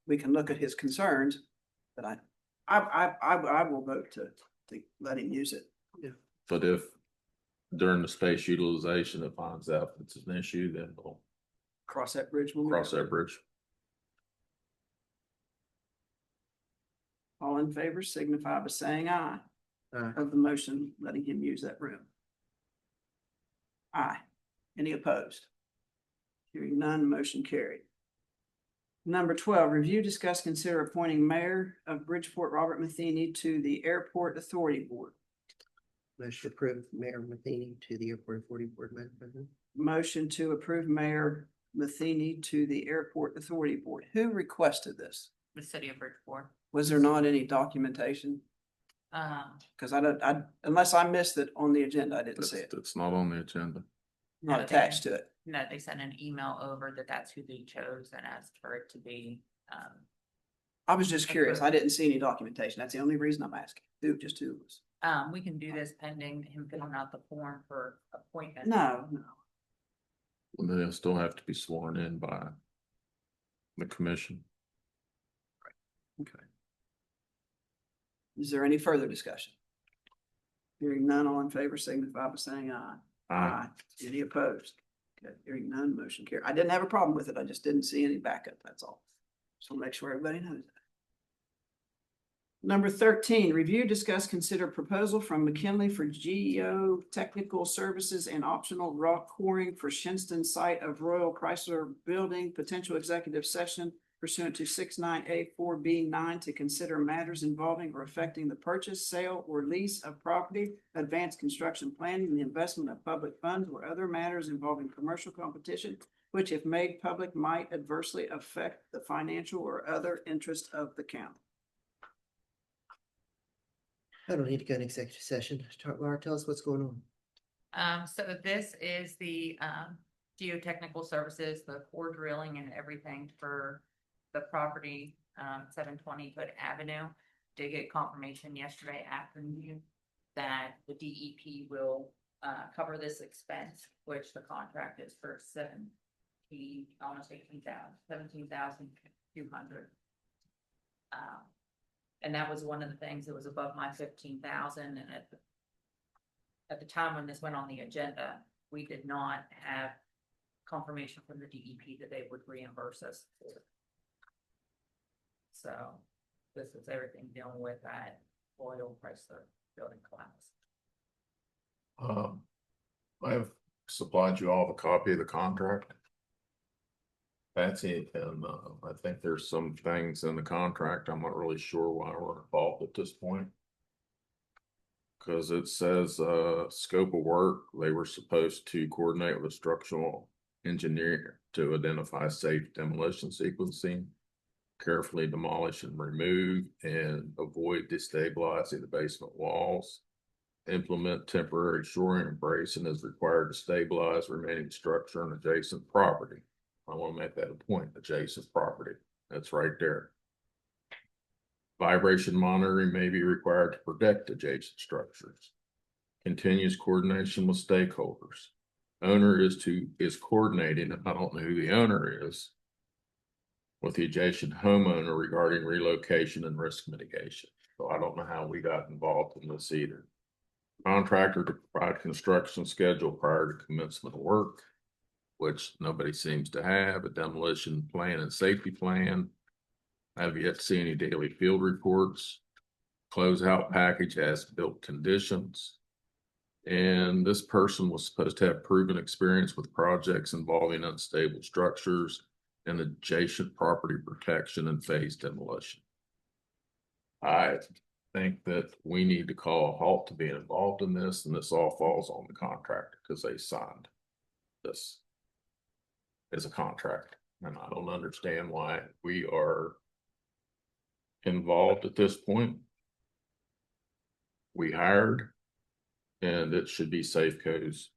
we can look at his concerns, but I will vote to let him use it. but if during the space utilization, it finds out it's an issue, then we'll Cross that bridge when we cross get there. that bridge. All in favor signify by saying aye of the motion, letting him use that room. Aye. Any opposed? Hearing none, motion carried. Number 12, review, discuss, consider appointing Mayor of Bridgeport, Robert Matheny, to the Airport Authority Board. motion to approve Mayor Matheny to the Airport Authority Board, Madam President. Motion to approve Mayor Matheny to the Airport Authority Board. Who requested this? The city of Bridgeport. Was there not any documentation? Because unless I missed it on the agenda, I didn't see it. It's not on the agenda. Not attached to it. No, they sent an email over that that's who they chose and asked for it to be, I was just curious. I didn't see any documentation. That's the only reason I'm asking. Who was? we can do this pending him filling out the form for appointment. No. And they'll still have to be sworn in by the commission. Okay. Is there any further discussion? Hearing none, all in favor signify by saying aye. Any opposed? Okay, hearing none, motion carried. I didn't have a problem with it. I just didn't see any backup, that's all. So make sure everybody knows that. Number 13, review, discuss, consider proposal from McKinley for geotechnical services and optional rock coring for Shinston site of Royal Chrysler Building, potential executive session pursuant to 69A4B9 to consider matters involving or affecting the purchase, sale, or lease of property, advanced construction planning, and the investment of public funds, or other matters involving commercial competition, which if made public might adversely affect the financial or other interest of the county. I don't need to go in executive session. Laura, tell us what's going on. So this is the, geotechnical services, the core drilling and everything for the property, 720 Hood Avenue. Did get confirmation yesterday afternoon that the DEP will, cover this expense, which the contract is for almost 17,200. And that was one of the things that was above my 15,000, and at the time when this went on the agenda, we did not have confirmation from the DEP that they would reimburse us for it. So this is everything dealing with that Royal Chrysler Building collapse. I have supplied you all the copy of the contract. Patsy, and I think there's some things in the contract, I'm not really sure why we're involved at this point. Cause it says, scope of work, they were supposed to coordinate with a structural engineer to identify safe demolition sequencing, carefully demolish and remove, and avoid destabilizing the basement walls. implement temporary shoring bracing is required to stabilize remaining structure and adjacent property. I want to make that a point, adjacent property. That's right there. Vibration monitoring may be required to protect adjacent structures. Continuous coordination with stakeholders. Owner is coordinating, I don't know who the owner is, with the adjacent homeowner regarding relocation and risk mitigation. So I don't know how we got involved in this either. Contractor to provide construction schedule prior to commencement of work, which nobody seems to have. A demolition plan and safety plan. I have yet to see any daily field reports. Closeout package has built conditions. And this person was supposed to have proven experience with projects involving unstable structures and adjacent property protection and phase demolition. I think that we need to call a halt to being involved in this, and this all falls on the contractor because they signed this as a contract. And I don't understand why we are involved at this point. We hired, and it should be Safeco's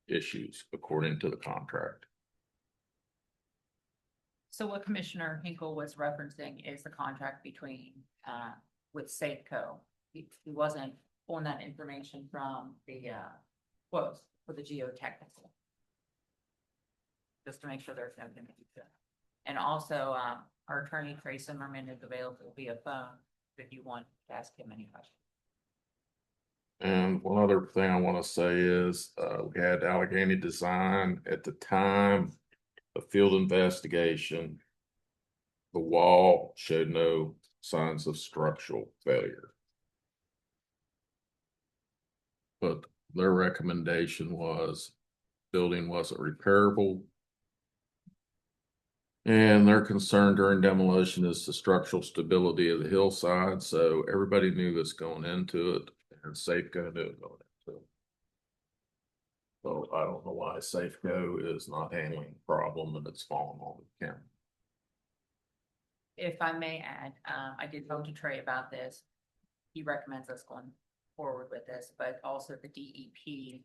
issues according to the contract. So what Commissioner Hinkle was referencing is the contract between, with Safeco. He wasn't pulling that information from the, quotes for the geotechnical. Just to make sure there's no confusion. And also, our attorney Trey Zimmerman is available via phone if you want to ask him any questions. And one other thing I want to say is, we had Allegheny Design at the time of field investigation. The wall showed no signs of structural failure. But their recommendation was building wasn't repairable. And their concern during demolition is the structural stability of the hillside. So everybody knew this going into it, and Safeco knew it going into it. So I don't know why Safeco is not handling the problem and it's falling on the county. If I may add, I did talk to Trey about this. He recommends us going forward with this, but also the DEP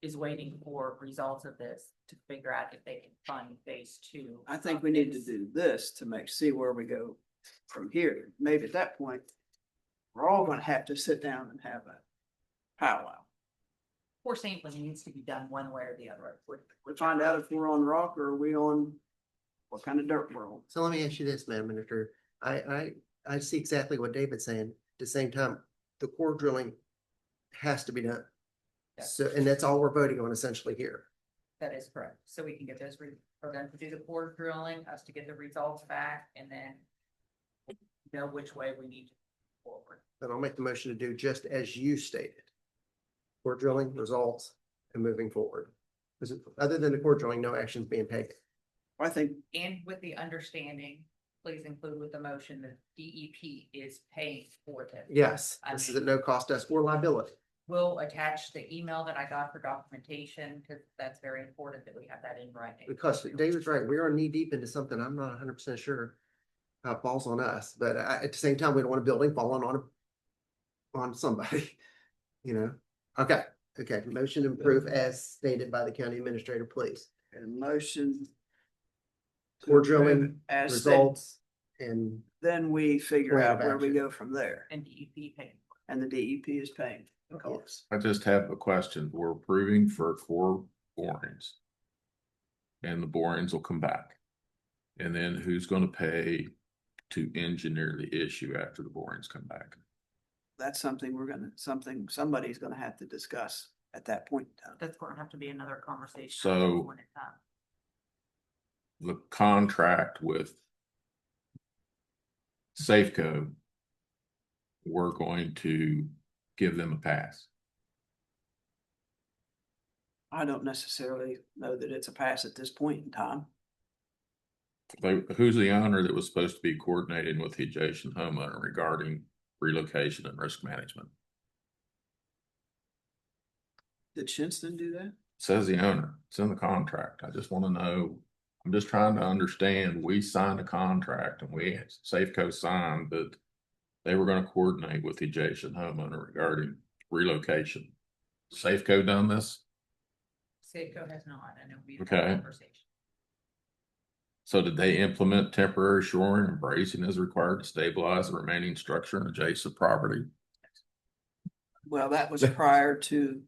is waiting for results of this to figure out if they can fund phase 2. I think we need to do this to see where we go from here. Maybe at that point, we're all gonna have to sit down and have a powwow. Core sampling needs to be done one way or the other. We find out if we're on rock or are we on what kind of dirt we're on. So let me ask you this, Madam Minister. I see exactly what David's saying. At the same time, the core drilling has to be done. Yeah. So, and that's all we're voting on essentially here. That is correct. So we can get those, for them to do the core drilling, us to get the results back, and then know which way we need to move forward. Then I'll make the motion to do just as you stated. Core drilling, results, and moving forward. Because other than the core drilling, no action's being taken. I think And with the understanding, please include with the motion that DEP is paying for this. Yes, this is at no cost to us or liability. We'll attach the email that I got for documentation, because that's very important that we have that in writing. Because David's right, we are knee deep into something. I'm not 100% sure how it falls on us, but at the same time, we don't want a building falling on somebody, you know? Okay, motion to approve as stated by the county administrator, please. a motion. to Core drilling, approve as stated. results, and Then we figure Plan out of where we action. go from there, And DEP paying. and the DEP is paying. Of course. I just have a question. We're approving for 4 borings. And the borings will come back. And then who's gonna pay to engineer the issue after the borings come back? That's something somebody's gonna have to discuss at that point in time. That's going to have to be another conversation. So- when it's done. The contract with Safeco, we're going to give them a pass. I don't necessarily know that it's a pass at this point in time. Who's the owner that was supposed to be coordinating with the adjacent homeowner regarding relocation and risk management? Did Shinston do that? Says the owner, it's in the contract. I just want to know, I'm just trying to understand, we signed a contract and Safeco signed that they were gonna coordinate with the adjacent homeowner regarding relocation. Safeco done this? Safeco has not, I know we've had Okay. a conversation. So did they implement temporary shoring and bracing as required to stabilize the remaining structure and adjacent property? Well, that was prior to,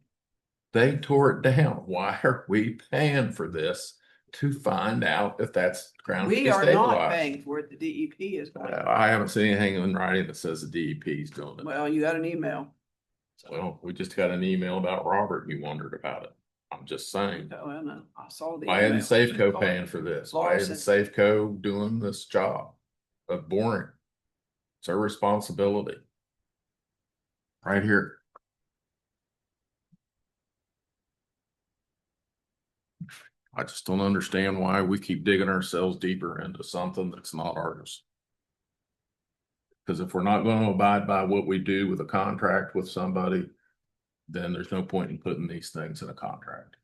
They tore it down. Why are we paying for this to find out if that's ground to we be are not stabilized? paying for it, the DEP is. I haven't seen anything in writing that says the DEP is doing it. Well, you got an email. Well, we just got an email about Robert. You wondered about it. I'm just saying. Oh, I know, I saw the. Why isn't email. Safeco paying for this? Why Laura isn't said- Safeco doing this job of boring? It's their responsibility. Right here. I just don't understand why we keep digging ourselves deeper into something that's not ours. Because if we're not going to abide by what we do with a contract with somebody, then there's no point in putting these things in a contract.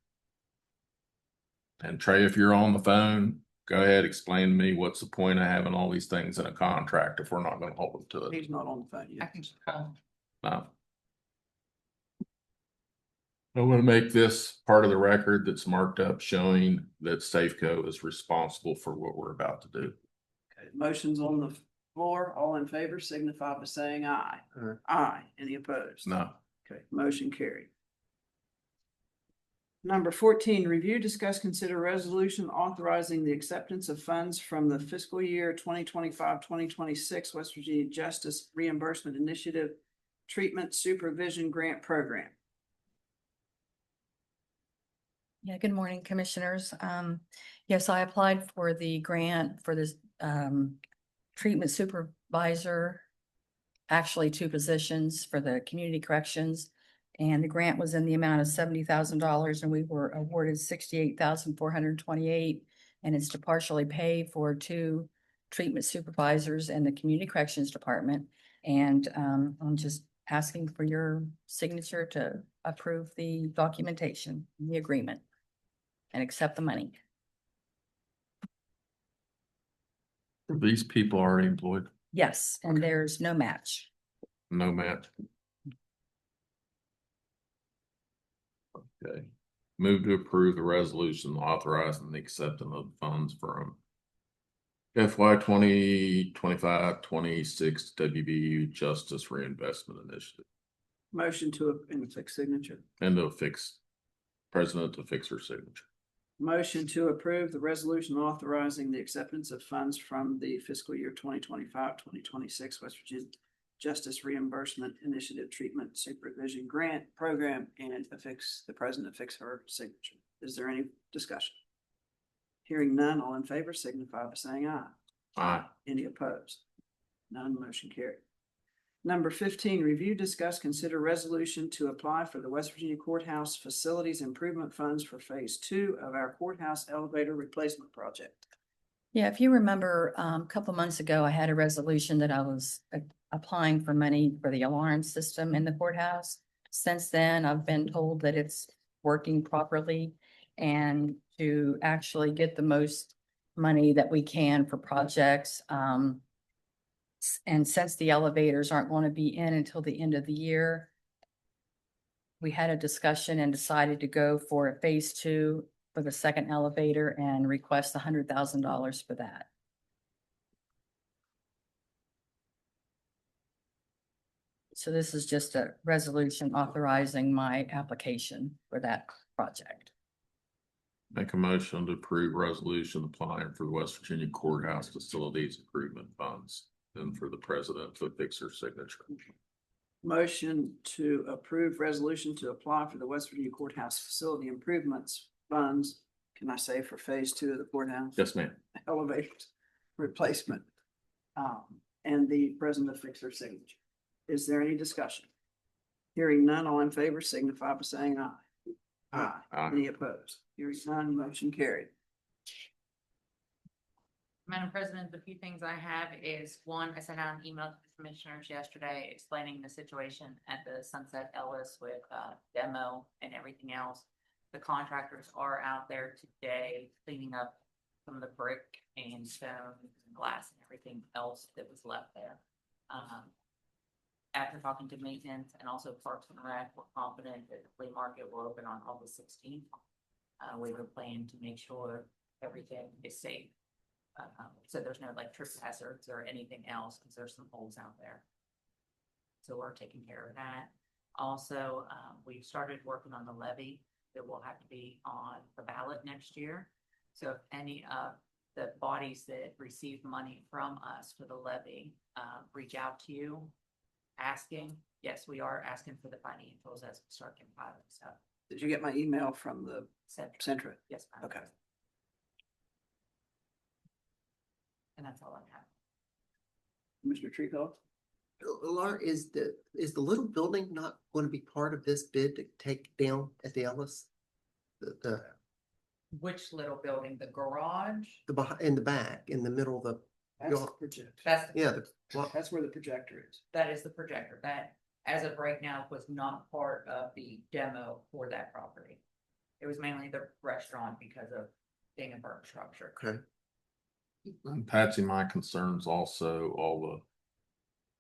And Trey, if you're on the phone, go ahead, explain to me what's the point of having all these things in a contract if we're not going to hold them to it? He's not on the phone I yet. can just call. No. I want to make this part of the record that's marked up showing that Safeco is responsible for what we're about to do. Okay, motion's on the floor, all in favor signify by saying aye. Aye, any opposed? No. Okay, motion carried. Number 14, review, discuss, consider resolution authorizing the acceptance of funds from the fiscal year 2025-2026 West Virginia Justice Reimbursement Initiative Treatment Supervision Grant Program. Yeah, good morning, commissioners. Yes, I applied for the grant for this treatment supervisor. Actually, 2 positions for the community corrections. And the grant was in the amount of $70,000 and we were awarded $68,428. And it's to partially pay for 2 treatment supervisors in the community corrections department. And I'm just asking for your signature to approve the documentation, the agreement, and accept the money. Are these people already employed? Yes, and there's no match. No match. Okay. Move to approve the resolution authorizing the acceptance of funds from FY 2025-26 WVU Justice Reinvestment Initiative Motion to, and fix signature. and to fix president to fix her signature. Motion to approve the resolution authorizing the acceptance of funds from the fiscal year 2025-2026 West Virginia Justice Reimbursement Initiative Treatment Supervision Grant Program and affix the president affix her signature. Is there any discussion? Hearing none, all in favor signify by saying aye. Aye. Any opposed? None, motion carried. Number 15, review, discuss, consider resolution to apply for the West Virginia Courthouse Facilities Improvement Funds for Phase 2 of our courthouse elevator replacement project. Yeah, if you remember, a couple months ago, I had a resolution that I was applying for money for the alarm system in the courthouse. Since then, I've been told that it's working properly and to actually get the most money that we can for projects. And since the elevators aren't going to be in until the end of the year, we had a discussion and decided to go for a phase 2 for the second elevator and request $100,000 for that. So this is just a resolution authorizing my application for that project. Make a motion to approve resolution applying for the West Virginia Courthouse Facilities Improvement Funds and for the president to fix her signature. Motion to approve resolution to apply for the West Virginia Courthouse Facility Improvements Funds. Can I say for Phase 2 of the courthouse? Yes, ma'am. Elevators replacement. And the president affix her signature. Is there any discussion? Hearing none, all in favor signify by saying aye. Aye. Aye. Any opposed? Hearing none, motion carried. Madam President, the few things I have is, one, I sent out an email to the commissioners yesterday explaining the situation at the Sunset Ellis with demo and everything else. The contractors are out there today cleaning up some of the brick and stone and glass and everything else that was left there. after talking to maintenance and also Parks and Rec, we're confident that the flea market will open on August 16th. We were planning to make sure everything is safe. So there's no like trip hazards or anything else, because there's some holes out there. So we're taking care of that. Also, we've started working on the levy that will have to be on the ballot next year. So if any of the bodies that receive money from us for the levy, reach out to you asking, yes, we are asking for the financials as we start compiling stuff. Did you get my email from the Centra? Yes, ma'am. Okay. And that's all I have. Commissioner Treacle? Laura, is the little building not going to be part of this bid to take down at the Ellis? The Which little building? The garage? behind, in the back, in the middle of the, That's the projector. That's, yeah, That's where the projector is. that is the projector. That, as of right now, was not part of the demo for that property. It was mainly the restaurant because of being a burnt structure. okay. And Patsy, my concerns also all the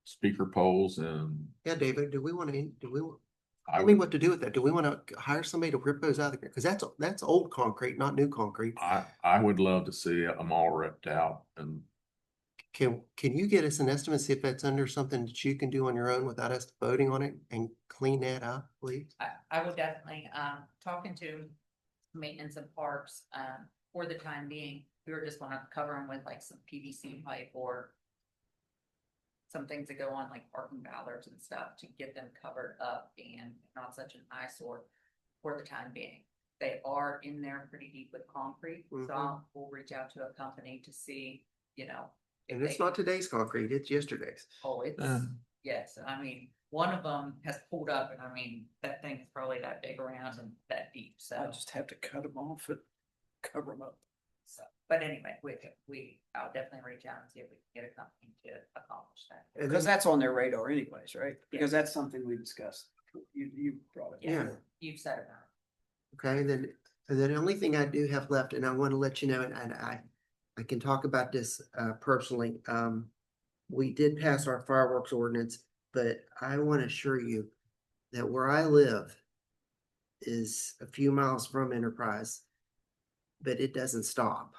speaker poles and Yeah, David, do we want to, I tell me what to do with that? Do we want to hire somebody to rip those out of there? Because that's old concrete, not new concrete. I would love to see them all ripped out and Can you get us an estimate, see if that's under something that you can do on your own without us voting on it and clean that up, please? I would definitely, talking to maintenance and parks, for the time being, we were just gonna cover them with like some PVC pipe or some things that go on like parking ballards and stuff to get them covered up and not such an eyesore for the time being. They are in there pretty deep with concrete, so we'll reach out to a company to see, you know. if And it's they- not today's concrete, it's yesterday's. Oh, it's, yes, I mean, one of them has pulled up and I mean, that thing is probably that big around and that deep, so. I just have to cut them off and cover them up. So, but anyway, I'll definitely reach out and see if we can get a company to accomplish that. And Because then- that's on their radar anyways, right? Because that's something we discussed. You brought it. Yeah, Yeah. you've said it. Now. Okay, and then the only thing I do have left, and I want to let you know, and I can talk about this personally. We did pass our fireworks ordinance, but I want to assure you that where I live is a few miles from Enterprise, but it doesn't stop.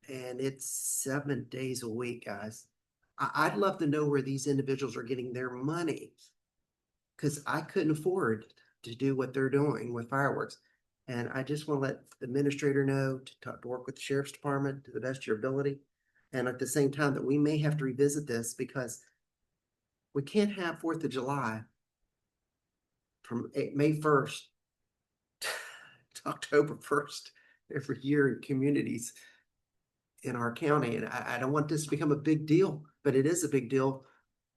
And it's 7 days a week, guys. I'd love to know where these individuals are getting their money. Cause I couldn't afford to do what they're doing with fireworks. And I just want to let the administrator know to work with the sheriff's department to the best of your ability. And at the same time that we may have to revisit this because we can't have 4th of July from May 1st to October 1st every year in communities in our county. And I don't want this to become a big deal, but it is a big deal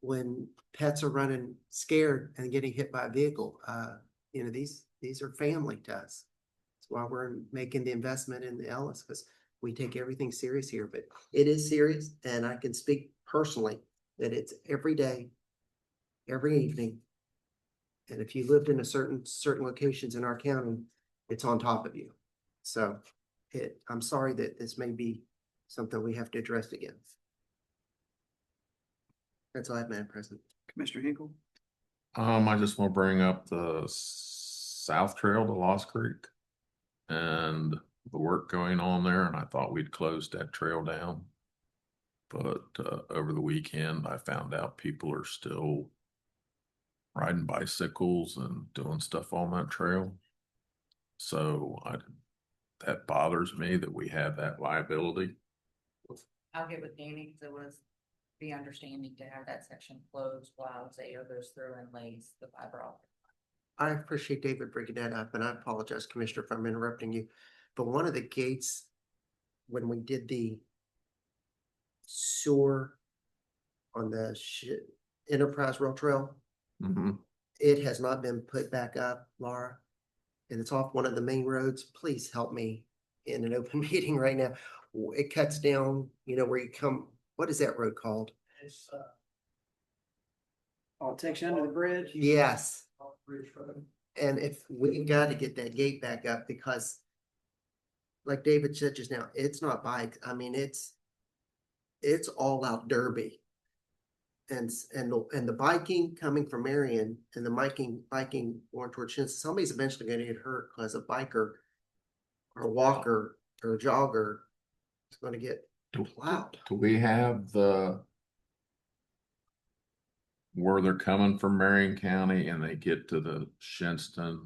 when pets are running scared and getting hit by a vehicle. You know, these are family to us. That's why we're making the investment in the Ellis, because we take everything serious here, but it is serious. And I can speak personally that it's every day, every evening. And if you lived in certain locations in our county, it's on top of you. So I'm sorry that this may be something we have to address again. That's all I have, Madam President. Commissioner Hinkle? I just want to bring up the South Trail to Lost Creek and the work going on there, and I thought we'd closed that trail down. But over the weekend, I found out people are still riding bicycles and doing stuff on that trail. So that bothers me that we have that liability. I'll get with Danny, because it was the understanding to have that section closed while Zayo goes through and lays the fiber optic. I appreciate David bringing that up, and I apologize, Commissioner, if I'm interrupting you. But one of the gates, when we did the sewer on the Enterprise Rail Trail, it has not been put back up, Laura. And it's off one of the main roads. Please help me in an open meeting right now. It cuts down, where you come, what is that road called? It's, oh, it takes you under the bridge? Yes. Bridge road. And if we got to get that gate back up, because like David said just now, it's not bikes. I mean, it's all out derby. and the biking coming from Marion and the biking going towards Shinson, somebody's eventually gonna get hurt because a biker or a walker or a jogger is gonna get plowed. Do we have where they're coming from Marion County and they get to the Shinston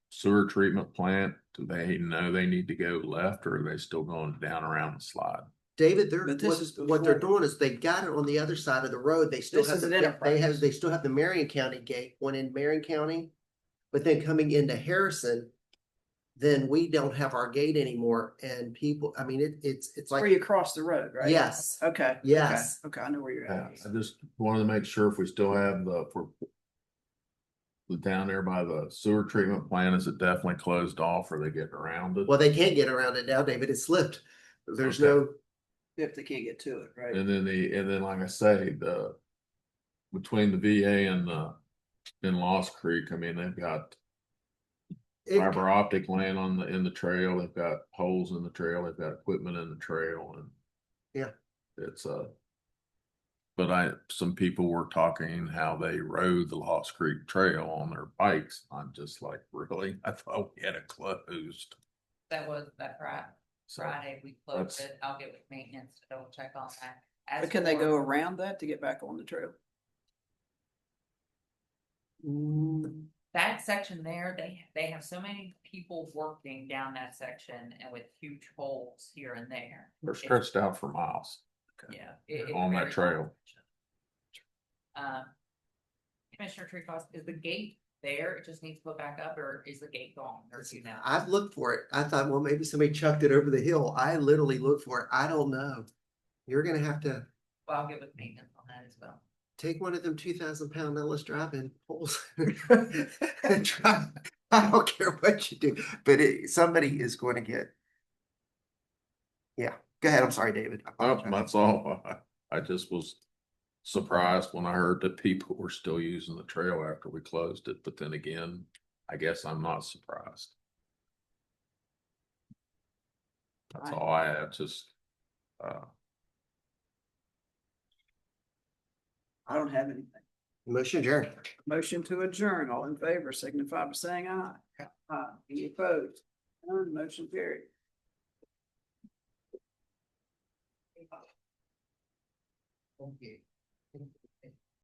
sewer treatment plant? Do they know they need to go left, or are they still going down around the slide? David, But this is what they're before- doing is they got it on the other side of the road. They still This have, is an they enterprise. still have the Marion County gate, one in Marion County. But then coming into Harrison, then we don't have our gate anymore and people, I mean, it's Where like, you cross the road, right? yes, Okay. Yes. Okay, I know where you're Yeah, at. I just wanted to make sure if we still have down there by the sewer treatment plant, is it definitely closed off, or they getting around it? well, they can't get around it now, David. It's slipped. There's Okay. no, If they can't get to it, right? And then like I say, between the VA and in Lost Creek, I mean, they've got fiber optic laying in the trail, they've got holes in the trail, they've got equipment in the trail, and Yeah. it's but some people were talking how they rode the Lost Creek Trail on their bikes. I'm just like, really? I thought we had it closed. That was that So Friday, we closed that's- it. I'll get with maintenance to double check on that. As But can they for- go around that to get back on the trail? That section there, they have so many people working down that section and with huge holes here and there. They're stretched out for miles Yeah. on that trail. Commissioner Treehouse, is the gate there? It just needs to put back up, or is the gate gone? Or do you know? I've looked for it. I thought, well, maybe somebody chucked it over the hill. I literally looked for it. I don't know. You're gonna have to Well, I'll get with maintenance on that as well. take one of them 2,000-pound Ellis driving poles and try. I don't care what you do, but somebody is going to get. Yeah, go ahead. I'm sorry, David. I apologize. That's all. I just was surprised when I heard that people were still using the trail after we closed it, but then again, I guess I'm not surprised. That's all I have, just, I don't have anything. Motion adjourned. Motion to adjourn. All in favor, signify by saying aye. Aye. Any opposed? None. Motion carried. Okay.